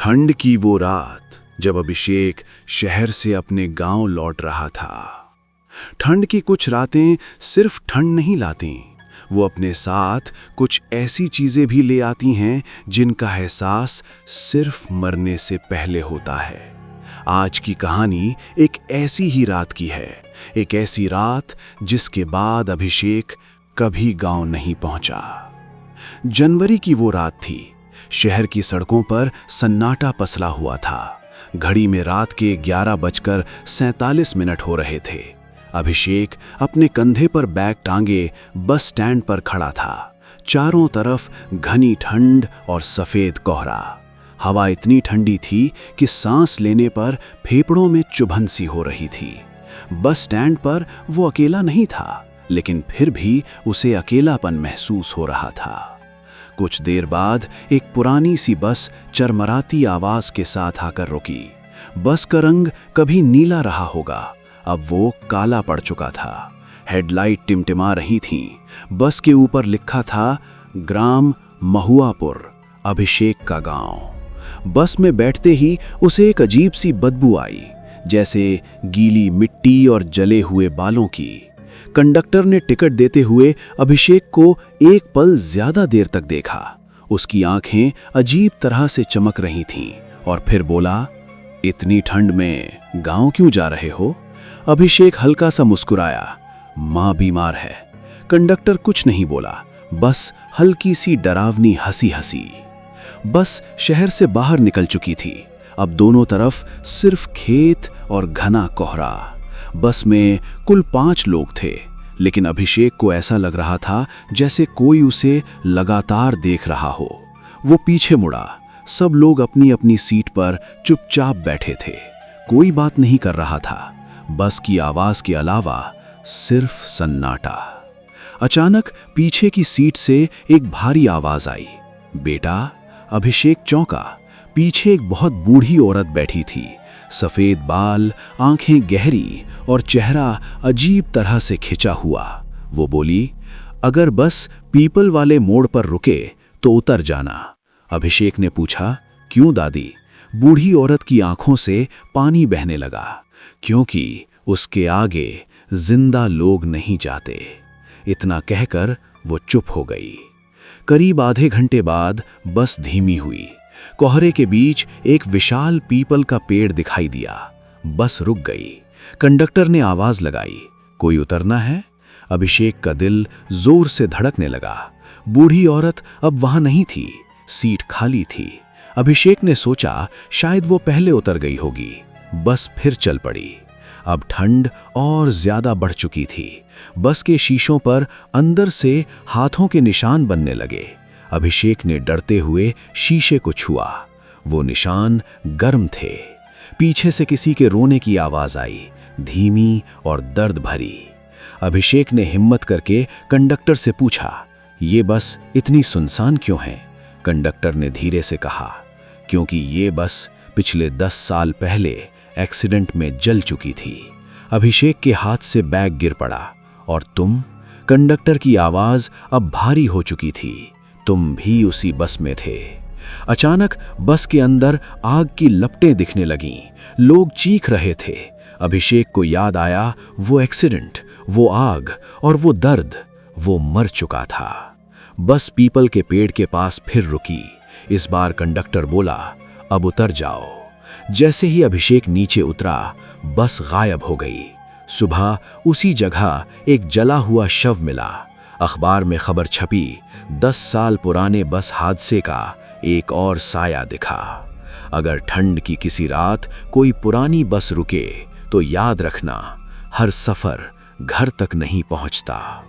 ठंड की वो रात जब अभिषेक शहर से अपने गांव लौट रहा था। ठंड की कुछ रातें सिर्फ ठंड नहीं लाती, वो अपने साथ कुछ ऐसी चीजें भी ले आती हैं जिनका एहसास सिर्फ मरने से पहले होता है। आज की कहानी एक ऐसी ही रात की है, एक ऐसी रात जिसके बाद अभिषेक कभी गांव नहीं पहुंचा। जनवरी की वो रात थी। शहर की सड़कों पर सन्नाटा पसरा हुआ था। घड़ी में रात के 11:47 हो रहे थे। अभिषेक अपने कंधे पर बैग टांगे बस स्टैंड पर खड़ा था। चारों तरफ घनी ठंड और सफेद कोहरा। हवा इतनी ठंडी थी कि सांस लेने पर फेफड़ों में चुभन सी हो रही थी। बस स्टैंड पर वो अकेला नहीं था, लेकिन फिर भी उसे अकेलापन महसूस हो रहा था। कुछ देर बाद एक पुरानी सी बस चरमराती आवाज के साथ आकर रुकी। बस का रंग कभी नीला रहा होगा, अब वो काला पड़ चुका था। हेडलाइट टिमटिमा रही थीं। बस के ऊपर लिखा था ग्राम महुआपुर, अभिषेक का गांव। बस में बैठते ही उसे एक अजीब सी बदबू आई, जैसे गीली मिट्टी और जले हुए बालों की। कंडक्टर ने टिकट देते हुए अभिषेक को एक पल ज्यादा देर तक देखा। उसकी आंखें अजीब तरह से चमक रही थीं और फिर बोला, इतनी ठंड में गांव क्यों जा रहे हो? अभिषेक हल्का सा मुस्कुराया, मां बीमार है। कंडक्टर कुछ नहीं बोला, बस हल्की सी डरावनी हंसी हंसी। बस शहर से बाहर निकल चुकी थी। अब दोनों तरफ सिर्फ खेत और घना कोहरा। बस में कुल 5 लोग थे, लेकिन अभिषेक को ऐसा लग रहा था जैसे कोई उसे लगातार देख रहा हो। वो पीछे मुड़ा। सब लोग अपनी अपनी सीट पर चुपचाप बैठे थे। कोई बात नहीं कर रहा था। बस की आवाज के अलावा सिर्फ सन्नाटा। अचानक पीछे की सीट से एक भारी आवाज आई, बेटा। अभिषेक चौंका। पीछे एक बहुत बूढ़ी औरत बैठी थी। सफेद बाल, आंखें गहरी और चेहरा अजीब तरह से खिंचा हुआ। वो बोली, अगर बस पीपल वाले मोड़ पर रुके तो उतर जाना। अभिषेक ने पूछा, क्यों दादी? बूढ़ी औरत की आंखों से पानी बहने लगा, क्योंकि उसके आगे जिंदा लोग नहीं जाते। इतना कहकर वो चुप हो गई। करीब आधे घंटे बाद बस धीमी हुई। कोहरे के बीच एक विशाल पीपल का पेड़ दिखाई दिया। बस रुक गई। कंडक्टर ने आवाज लगाई, कोई उतरना है? अभिषेक का दिल जोर से धड़कने लगा। बूढ़ी औरत अब वहां नहीं थी, सीट खाली थी। अभिषेक ने सोचा शायद वो पहले उतर गई होगी। बस फिर चल पड़ी। अब ठंड और ज्यादा बढ़ चुकी थी। बस के शीशों पर अंदर से हाथों के निशान बनने लगे। अभिषेक ने डरते हुए शीशे को छुआ। वो निशान गर्म थे। पीछे से किसी के रोने की आवाज आई, धीमी और दर्द भरी। अभिषेक ने हिम्मत करके कंडक्टर से पूछा, ये बस इतनी सुनसान क्यों है? कंडक्टर ने धीरे से कहा, क्योंकि ये बस पिछले 10 साल पहले एक्सीडेंट में जल चुकी थी। अभिषेक के हाथ से बैग गिर पड़ा। और तुम? कंडक्टर की आवाज अब भारी हो चुकी थी, तुम भी उसी बस में थे। अचानक बस के अंदर आग की लपटें दिखने लगीं। लोग चीख रहे थे। अभिषेक को याद आया वो एक्सीडेंट, वो आग और वो दर्द। वो मर चुका था। बस पीपल के पेड़ के पास फिर रुकी। इस बार कंडक्टर बोला, अब उतर जाओ। जैसे ही अभिषेक नीचे उतरा, बस गायब हो गई। सुबह उसी जगह एक जला हुआ शव मिला। अखबार में खबर छपी, 10 साल पुराने बस हादसे का एक और साया दिखा। अगर ठंड की किसी रात कोई पुरानी बस रुके तो याद रखना, हर सफर घर तक नहीं पहुंचता।